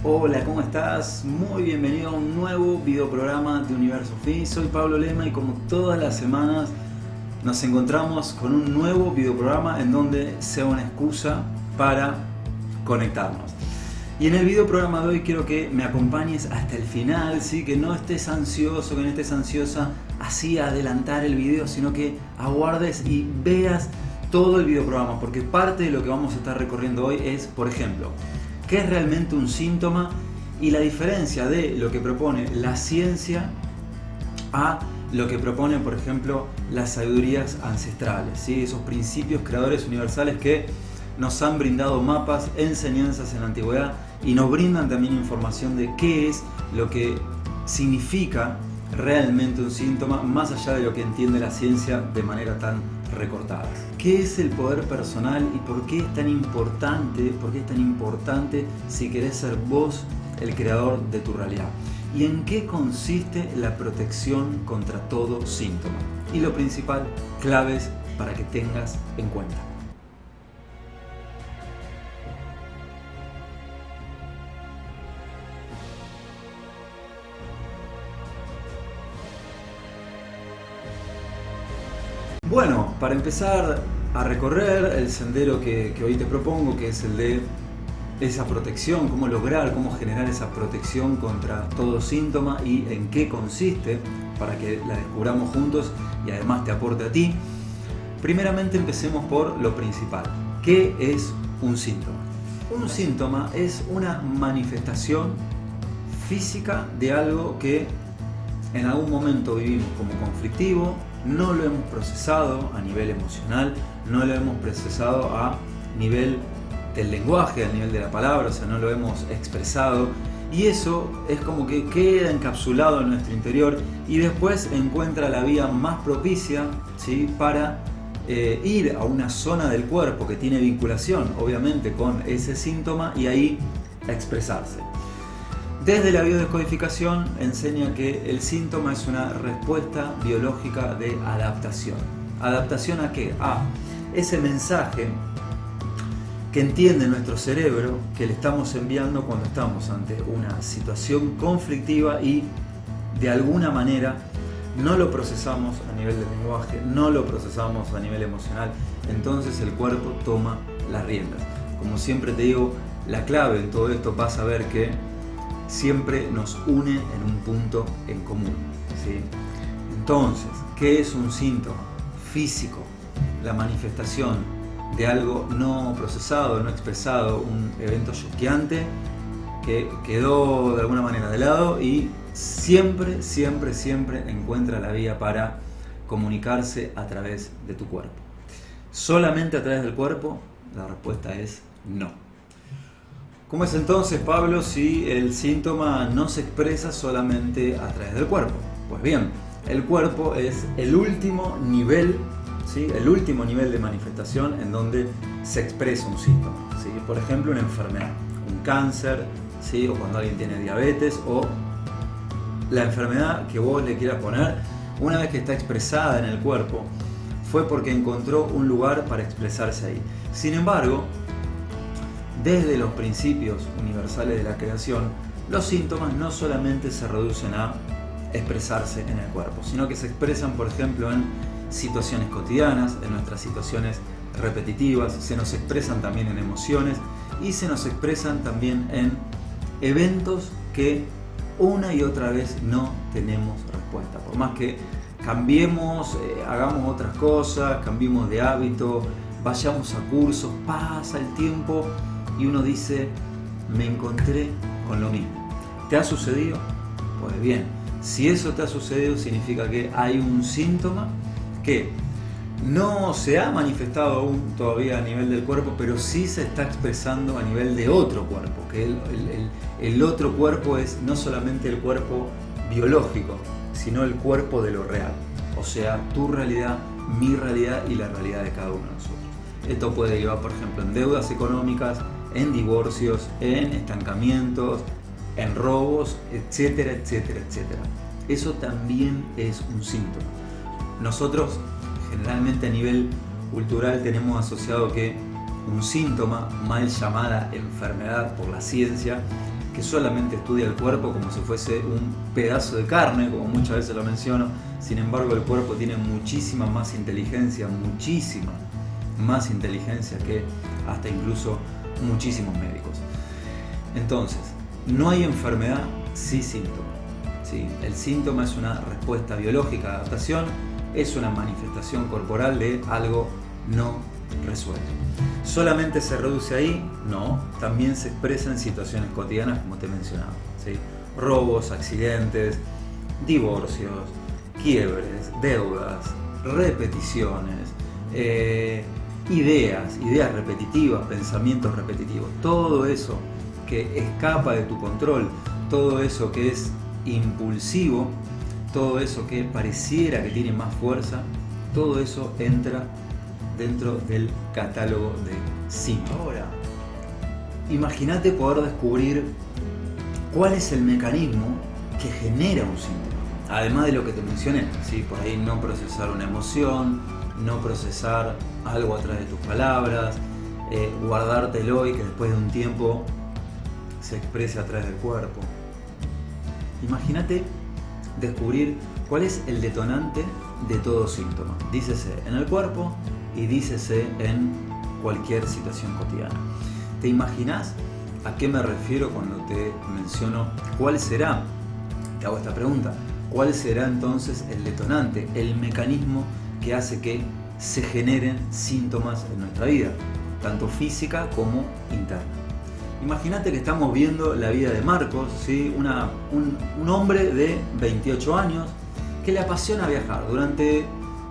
Hola, ¿cómo estás? Muy bienvenido a un nuevo videoprograma de Universo Fi. Soy Pablo Lema y como todas las semanas nos encontramos con un nuevo videoprograma en donde sea una excusa para conectarnos. Y en el videoprograma de hoy quiero que me acompañes hasta el final, ¿sí? Que no estés ansioso, que no estés ansiosa así a adelantar el video, sino que aguardes y veas todo el videoprograma, porque parte de lo que vamos a estar recorriendo hoy es, por ejemplo, ¿qué es realmente un síntoma? Y la diferencia de lo que propone la ciencia a lo que proponen, por ejemplo, las sabidurías ancestrales, ¿sí? Esos principios creadores universales que nos han brindado mapas, enseñanzas en la antigüedad y nos brindan también información de qué es lo que significa realmente un síntoma, más allá de lo que entiende la ciencia de manera tan recortada. ¿Qué es el poder personal y por qué es tan importante? ¿Por qué es tan importante si querés ser vos el creador de tu realidad? ¿Y en qué consiste la protección contra todo síntoma? Y lo principal, claves para que tengas en cuenta. Bueno, para empezar a recorrer el sendero que hoy te propongo, que es el de esa protección, cómo lograr, cómo generar esa protección contra todo síntoma y en qué consiste, para que la descubramos juntos y además te aporte a ti. Primeramente empecemos por lo principal. ¿Qué es un síntoma? Un síntoma es una manifestación física de algo que en algún momento vivimos como conflictivo, no lo hemos procesado a nivel emocional, no lo hemos procesado a nivel del lenguaje, a nivel de la palabra, o sea, no lo hemos expresado, y eso es como que queda encapsulado en nuestro interior y después encuentra la vía más propicia, ¿sí? Para ir a una zona del cuerpo que tiene vinculación obviamente con ese síntoma y ahí expresarse. Desde la biodescodificación enseña que el síntoma es una respuesta biológica de adaptación. ¿Adaptación a qué? A ese mensaje que entiende nuestro cerebro que le estamos enviando cuando estamos ante una situación conflictiva y de alguna manera no lo procesamos a nivel del lenguaje, no lo procesamos a nivel emocional, entonces el cuerpo toma las riendas. Como siempre te digo, la clave en todo esto pasa a ver que siempre nos une en un punto en común, ¿sí? Entonces, ¿qué es un síntoma? Físico, la manifestación de algo no procesado, no expresado, un evento choqueante que quedó de alguna manera de lado y siempre encuentra la vía para comunicarse a través de tu cuerpo. ¿Solamente a través del cuerpo? La respuesta es no. ¿Cómo es entonces, Pablo, si el síntoma no se expresa solamente a través del cuerpo? Pues bien, el cuerpo es el último nivel, ¿sí? El último nivel de manifestación en donde se expresa un síntoma, ¿sí? Por ejemplo, una enfermedad, un cáncer, ¿sí? O cuando alguien tiene diabetes o la enfermedad que vos le quieras poner, una vez que está expresada en el cuerpo, fue porque encontró un lugar para expresarse ahí. Sin embargo, desde los principios universales de la creación, los síntomas no solamente se reducen a expresarse en el cuerpo, sino que se expresan, por ejemplo, en situaciones cotidianas, en nuestras situaciones repetitivas, se nos expresan también en emociones y se nos expresan también en eventos que una y otra vez no tenemos respuesta. Por más que cambiemos, hagamos otras cosas, cambiemos de hábito, vayamos a cursos, pasa el tiempo y uno dice, me encontré con lo mismo. ¿Te ha sucedido? Pues bien, si eso te ha sucedido significa que hay un síntoma que no se ha manifestado aún todavía a nivel del cuerpo, pero sí se está expresando a nivel de otro cuerpo, que el otro cuerpo es no solamente el cuerpo biológico, sino el cuerpo de lo real. O sea, tu realidad, mi realidad y la realidad de cada uno de nosotros. Esto puede llevar, por ejemplo, en deudas económicas, en divorcios, en estancamientos, en robos, etcétera. Eso también es un síntoma. Nosotros generalmente a nivel cultural tenemos asociado que un síntoma, mal llamada enfermedad por la ciencia, que solamente estudia el cuerpo como si fuese un pedazo de carne, como muchas veces lo menciono. Sin embargo, el cuerpo tiene muchísima más inteligencia, muchísima más inteligencia que hasta incluso muchísimos médicos. Entonces, no hay enfermedad, sí síntoma. ¿Sí? El síntoma es una respuesta biológica de adaptación, es una manifestación corporal de algo no resuelto. ¿Solamente se reduce ahí? No, también se expresa en situaciones cotidianas como te mencionaba, ¿sí? Robos, accidentes, divorcios, quiebres, deudas, repeticiones, ideas repetitivas, pensamientos repetitivos, todo eso que escapa de tu control, todo eso que es impulsivo, todo eso que pareciera que tiene más fuerza, todo eso entra dentro del catálogo de síntomas. Ahora, imagínate poder descubrir cuál es el mecanismo que genera un síntoma. Además de lo que te mencioné, ¿sí? Por ahí no procesar una emoción, no procesar algo a través de tus palabras, guardártelo y que después de un tiempo se exprese a través del cuerpo. Imagínate descubrir cuál es el detonante de todo síntoma. Dícese en el cuerpo y dícese en cualquier situación cotidiana. ¿Te imaginas a qué me refiero cuando te menciono cuál será? Te hago esta pregunta. ¿Cuál será entonces el detonante, el mecanismo que hace que se generen síntomas en nuestra vida, tanto física como interna? Imagínate que estamos viendo la vida de Marcos, ¿sí? un hombre de 28 años que le apasiona viajar. Durante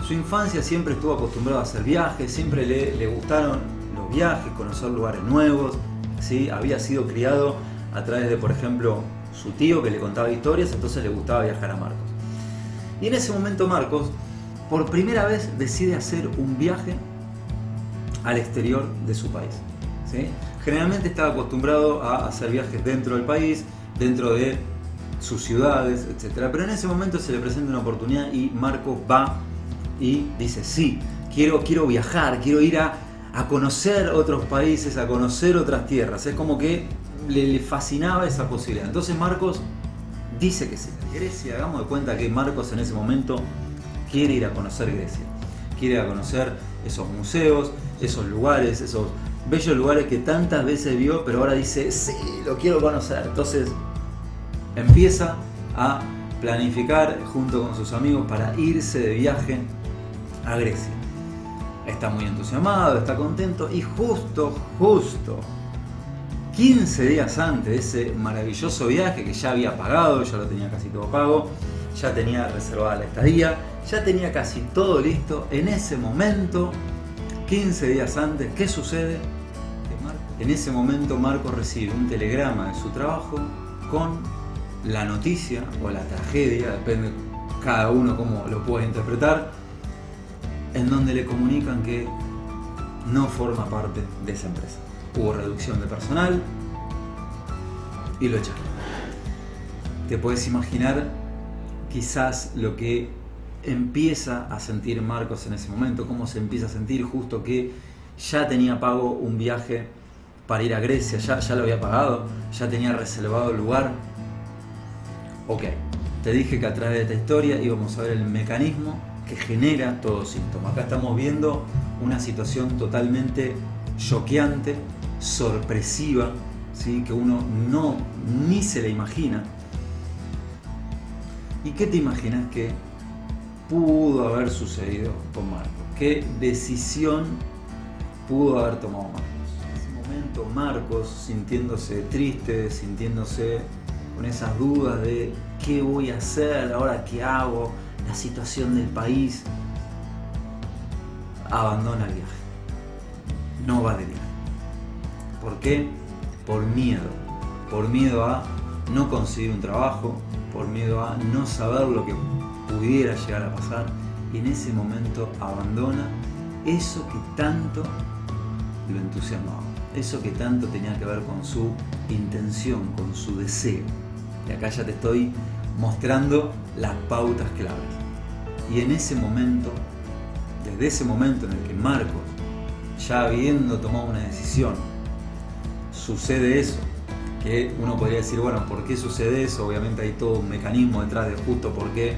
su infancia siempre estuvo acostumbrado a hacer viajes, siempre le gustaron los viajes, conocer lugares nuevos, ¿sí? Había sido criado a través de, por ejemplo, su tío que le contaba historias, entonces le gustaba viajar a Marcos. Y en ese momento Marcos, por primera vez, decide hacer un viaje al exterior de su país, ¿sí? Generalmente estaba acostumbrado a hacer viajes dentro del país, dentro de sus ciudades, etc. Pero en ese momento se le presenta una oportunidad y Marcos va y dice, sí, quiero viajar, quiero ir a conocer otros países, a conocer otras tierras. Es como que le fascinaba esa posibilidad. Entonces Marcos dice que sí. Grecia, hagamos de cuenta que Marcos en ese momento quiere ir a conocer Grecia. Quiere ir a conocer esos museos, esos lugares, esos bellos lugares que tantas veces vio, pero ahora dice, sí, lo quiero conocer. Entonces empieza a planificar junto con sus amigos para irse de viaje a Grecia. Está muy entusiasmado, está contento y justo 15 días antes de ese maravilloso viaje que ya había pagado, ya lo tenía casi todo pago, ya tenía reservada la estadía, ya tenía casi todo listo, en ese momento, 15 días antes, ¿qué sucede? En ese momento Marcos recibe un telegrama de su trabajo con la noticia o la tragedia, depende cada uno cómo lo pueda interpretar, en donde le comunican que no forma parte de esa empresa. Hubo reducción de personal y lo echaron. Te puedes imaginar quizás lo que empieza a sentir Marcos en ese momento, cómo se empieza a sentir justo que ya tenía pago un viaje para ir a Grecia, ya lo había pagado, ya tenía reservado el lugar. Ok, te dije que a través de esta historia íbamos a ver el mecanismo que genera todo síntoma. Acá estamos viendo una situación totalmente choqueante, sorpresiva, ¿sí? Que uno ni se la imagina. ¿Y qué te imaginas que pudo haber sucedido con Marcos? ¿Qué decisión pudo haber tomado Marcos? En ese momento Marcos, sintiéndose triste, sintiéndose con esas dudas de qué voy a hacer, ahora qué hago, la situación del país, abandona el viaje. No va de viaje. ¿Por qué? Por miedo a no conseguir un trabajo, por miedo a no saber lo que pudiera llegar a pasar, y en ese momento abandona eso que tanto lo entusiasmaba, eso que tanto tenía que ver con su intención, con su deseo. Y acá ya te estoy mostrando las pautas claves. Y en ese momento, desde ese momento en el que Marcos, ya habiendo tomado una decisión, sucede eso, que uno podría decir, bueno, ¿por qué sucede eso? Obviamente hay todo un mecanismo detrás de justo por qué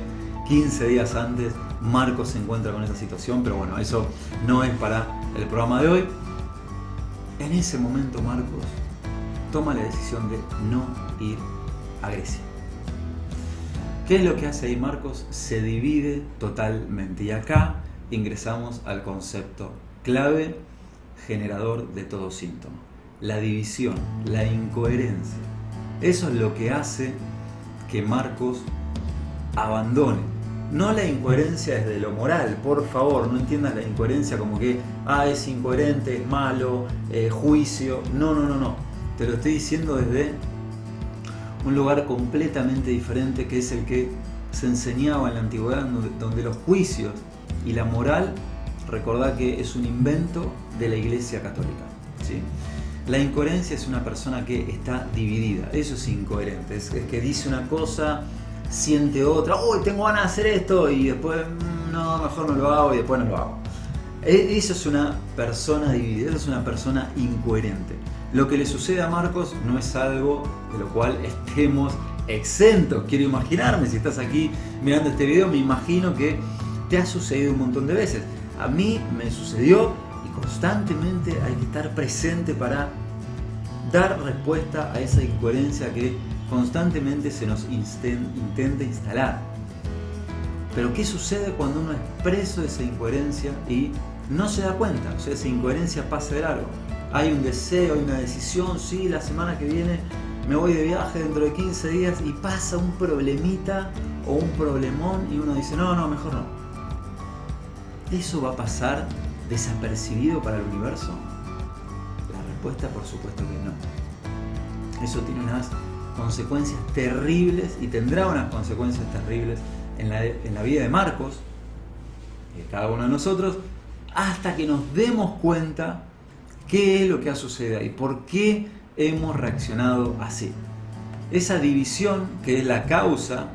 15 días antes Marcos se encuentra con esa situación, pero bueno, eso no es para el programa de hoy. En ese momento Marcos toma la decisión de no ir a Grecia. ¿Qué es lo que hace ahí Marcos? Se divide totalmente, y acá ingresamos al concepto clave generador de todo síntoma: la división, la incoherencia. Eso es lo que hace que Marcos abandone. No la incoherencia desde lo moral, por favor, no entiendas la incoherencia como que es incoherente, es malo, juicio. No. Te lo estoy diciendo desde un lugar completamente diferente, que es el que se enseñaba en la antigüedad, donde los juicios y la moral, recordá que es un invento de la Iglesia Católica, ¿sí? La incoherencia es una persona que está dividida, eso es incoherente, es que dice una cosa, siente otra, tengo ganas de hacer esto, y después, no, mejor no lo hago, y después no lo hago. Eso es una persona dividida, eso es una persona incoherente. Lo que le sucede a Marcos no es algo de lo cual estemos exentos. Quiero imaginarme, si estás aquí mirando este video, me imagino que te ha sucedido un montón de veces. A mí me sucedió, y constantemente hay que estar presente para dar respuesta a esa incoherencia que constantemente se nos intenta instalar. Pero ¿qué sucede cuando uno es preso de esa incoherencia y no se da cuenta? O sea, esa incoherencia pasa de largo. Hay un deseo, hay una decisión, sí, la semana que viene me voy de viaje dentro de 15 días, y pasa un problemita o un problemón y uno dice, no, mejor no. ¿Eso va a pasar desapercibido para el universo? La respuesta, por supuesto que no. Eso tiene unas consecuencias terribles, y tendrá unas consecuencias terribles en la vida de Marcos, de cada uno de nosotros, hasta que nos demos cuenta qué es lo que ha sucedido y por qué hemos reaccionado así. Esa división, que es la causa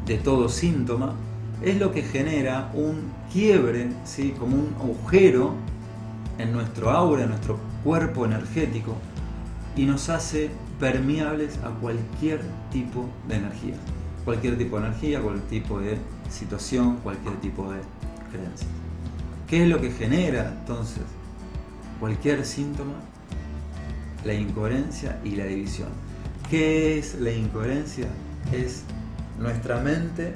de todo síntoma, es lo que genera un quiebre, ¿sí? Como un agujero en nuestro aura, en nuestro cuerpo energético, y nos hace permeables a cualquier tipo de energía. Cualquier tipo de energía, cualquier tipo de situación, cualquier tipo de creencia. ¿Qué es lo que genera entonces cualquier síntoma? La incoherencia y la división. ¿Qué es la incoherencia? Es nuestra mente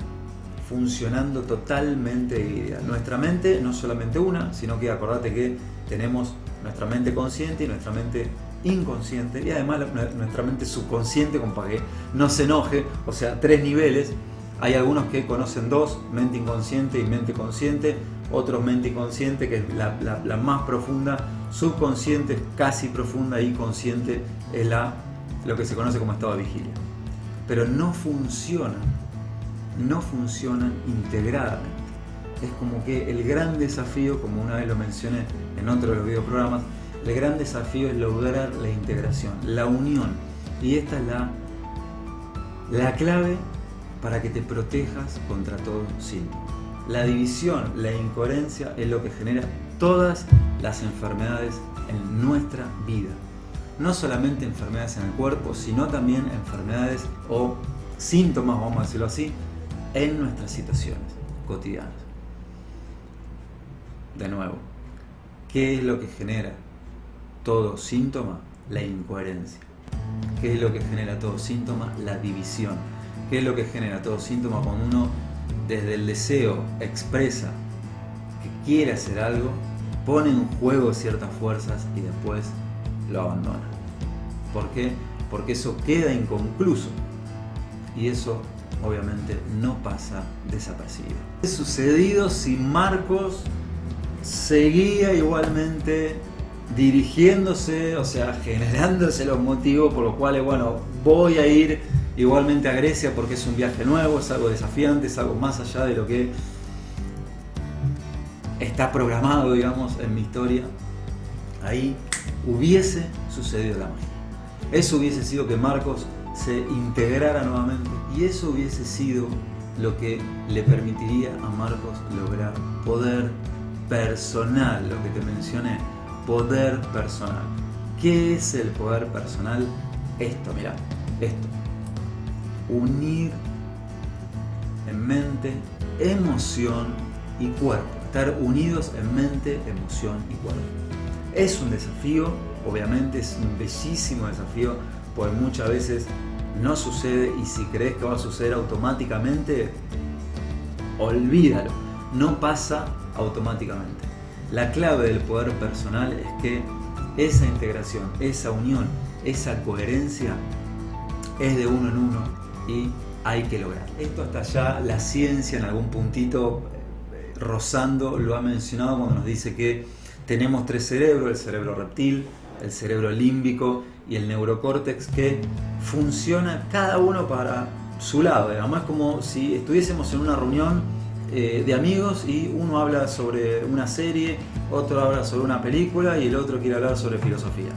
funcionando totalmente dividida. Nuestra mente no solamente una, sino que acordate que tenemos nuestra mente consciente y nuestra mente inconsciente, y además nuestra mente subconsciente, como para que no se enoje, o sea, 3 niveles. Hay algunos que conocen 2, mente inconsciente y mente consciente, otros mente inconsciente, que es la más profunda, subconsciente es casi profunda, y consciente es lo que se conoce como estado de vigilia. Pero no funcionan integradamente. Es como que el gran desafío, como una vez lo mencioné en otro de los videoprogramas, el gran desafío es lograr la integración, la unión. Y esta es la clave para que te protejas contra todo síntoma. La división, la incoherencia es lo que genera todas las enfermedades en nuestra vida. No solamente enfermedades en el cuerpo, sino también enfermedades o síntomas, vamos a decirlo así, en nuestras situaciones cotidianas. De nuevo, ¿qué es lo que genera todo síntoma? La incoherencia. ¿Qué es lo que genera todo síntoma? La división. ¿Qué es lo que genera todo síntoma? Cuando uno desde el deseo expresa que quiere hacer algo, pone en juego ciertas fuerzas y después lo abandona. ¿Por qué? Porque eso queda inconcluso, y eso obviamente no pasa desapercibido. ¿Qué ha sucedido si Marcos seguía igualmente dirigiéndose, o sea, generándose los motivos por los cuales, bueno, voy a ir igualmente a Grecia porque es un viaje nuevo, es algo desafiante, es algo más allá de lo que está programado, digamos, en mi historia? Ahí hubiese sucedido la magia. Eso hubiese sido que Marcos se integrara nuevamente, y eso hubiese sido lo que le permitiría a Marcos lograr poder personal, lo que te mencioné, poder personal. ¿Qué es el poder personal? esto, mirá, esto. Unir en mente, emoción y cuerpo. Estar unidos en mente, emoción y cuerpo. Es un desafío, obviamente es un bellísimo desafío, porque muchas veces no sucede, y si crees que va a suceder automáticamente, olvídalo, no pasa automáticamente. La clave del poder personal es que esa integración, esa unión, esa coherencia es de uno en uno y hay que lograr. Esto hasta allá la ciencia en algún puntito rozando lo ha mencionado cuando nos dice que tenemos 3 cerebros, el cerebro reptil, el cerebro límbico y el neurocórtex, que funciona cada uno para su lado. Además, es como si estuviésemos en una reunión de amigos y uno habla sobre una serie, otro habla sobre una película y el otro quiere hablar sobre filosofía.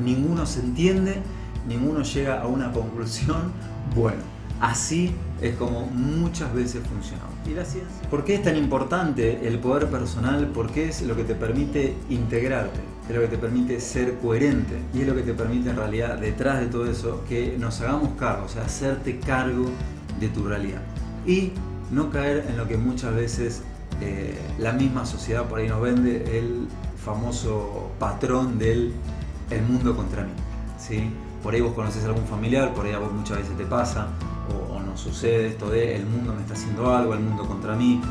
Ninguno se entiende, ninguno llega a una conclusión. Bueno, así es como muchas veces funcionamos. ¿Y la ciencia? ¿Por qué es tan importante el poder personal? Porque es lo que te permite integrarte, es lo que te permite ser coherente y es lo que te permite en realidad, detrás de todo eso, que nos hagamos cargo, o sea, hacerte cargo de tu realidad y no caer en lo que muchas veces la misma sociedad por ahí nos vende, el famoso patrón del el mundo contra mí, ¿sí? Por ahí vos conoces a algún familiar, por ahí a vos muchas veces te pasa o nos sucede esto de el mundo me está haciendo algo, el mundo contra mí,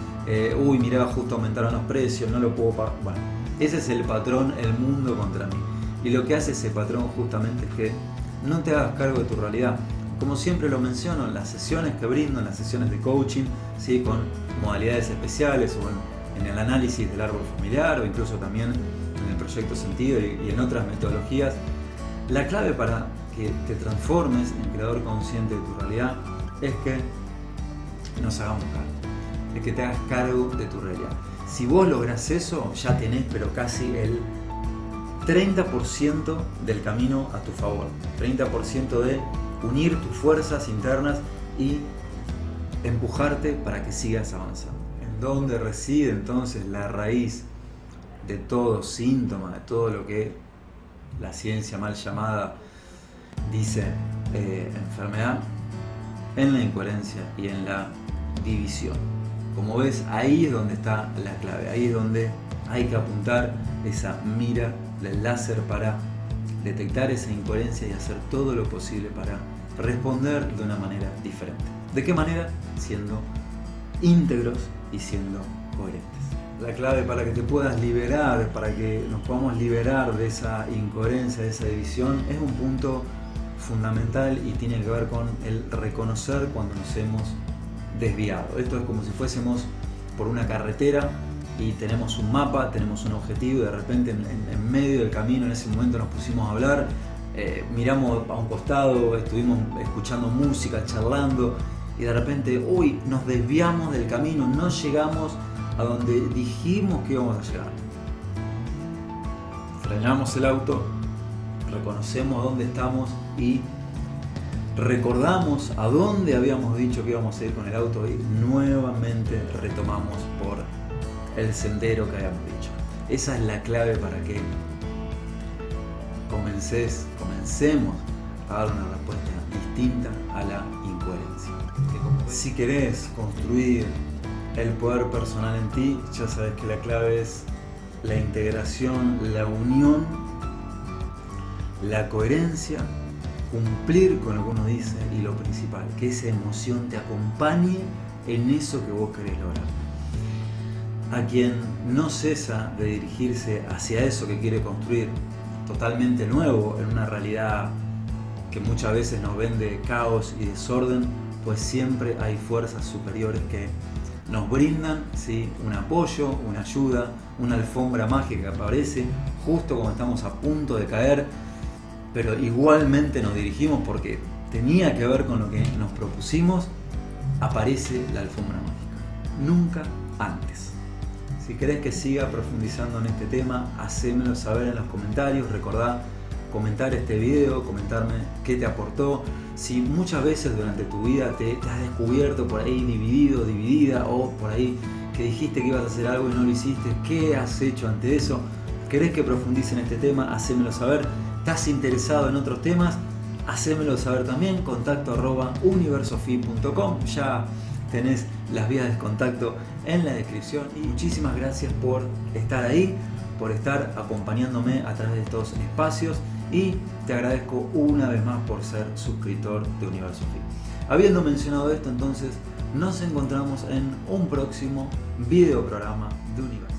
uy, mirá, justo aumentaron los precios, no lo puedo pagar. Bueno, ese es el patrón, el mundo contra mí. Y lo que hace ese patrón justamente es que no te hagas cargo de tu realidad. Como siempre lo menciono en las sesiones que brindo, en las sesiones de coaching, ¿sí? Con modalidades especiales o en el análisis del árbol familiar o incluso también en el proyecto Sentido y en otras metodologías. La clave para que te transformes en creador consciente de tu realidad es que nos hagamos cargo, es que te hagas cargo de tu realidad. Si vos lográs eso, ya tenés pero casi el 30% del camino a tu favor, 30% de unir tus fuerzas internas y empujarte para que sigas avanzando. ¿En dónde reside entonces la raíz de todo síntoma, de todo lo que la ciencia mal llamada dice enfermedad? En la incoherencia y en la división. Como ves, ahí es donde está la clave, ahí es donde hay que apuntar esa mira del láser para detectar esa incoherencia y hacer todo lo posible para responder de una manera diferente. ¿De qué manera? Siendo íntegros y siendo coherentes. La clave para que te puedas liberar, para que nos podamos liberar de esa incoherencia, de esa división, es un punto fundamental y tiene que ver con el reconocer cuando nos hemos desviado. Esto es como si fuésemos por una carretera y tenemos un mapa, tenemos un objetivo y de repente en medio del camino, en ese momento nos pusimos a hablar, miramos a un costado, estuvimos escuchando música, charlando y de repente, uy, nos desviamos del camino, no llegamos a donde dijimos que íbamos a llegar. Frenamos el auto, reconocemos dónde estamos y recordamos a dónde habíamos dicho que íbamos a ir con el auto y nuevamente retomamos por el sendero que habíamos dicho. Esa es la clave para que comencemos a dar una respuesta distinta a la incoherencia. Si querés construir el poder personal en ti, ya sabes que la clave es la integración, la unión, la coherencia, cumplir con lo que uno dice y lo principal, que esa emoción te acompañe en eso que vos querés lograr. A quien no cesa de dirigirse hacia eso que quiere construir, totalmente nuevo, en una realidad que muchas veces nos vende caos y desorden, pues siempre hay fuerzas superiores que nos brindan, ¿sí?, un apoyo, una ayuda, una alfombra mágica que aparece justo cuando estamos a punto de caer, pero igualmente nos dirigimos porque tenía que ver con lo que nos propusimos. Aparece la alfombra mágica, nunca antes. Si querés que siga profundizando en este tema, hacémelo saber en los comentarios. Recordá comentar este video, comentarme qué te aportó. Si muchas veces durante tu vida te has descubierto por ahí dividido, dividida, o por ahí que dijiste que ibas a hacer algo y no lo hiciste, ¿qué has hecho ante eso? ¿Querés que profundice en este tema? Hacémelo saber. ¿Estás interesado en otros temas? hacémelo saber también, contacto@universofi.com. Ya tenés las vías de contacto en la descripción. Y muchísimas gracias por estar ahí, por estar acompañándome a través de estos espacios, y te agradezco una vez más por ser suscriptor de Universo Fi. Habiendo mencionado esto, entonces nos encontramos en un próximo video programa de Universo.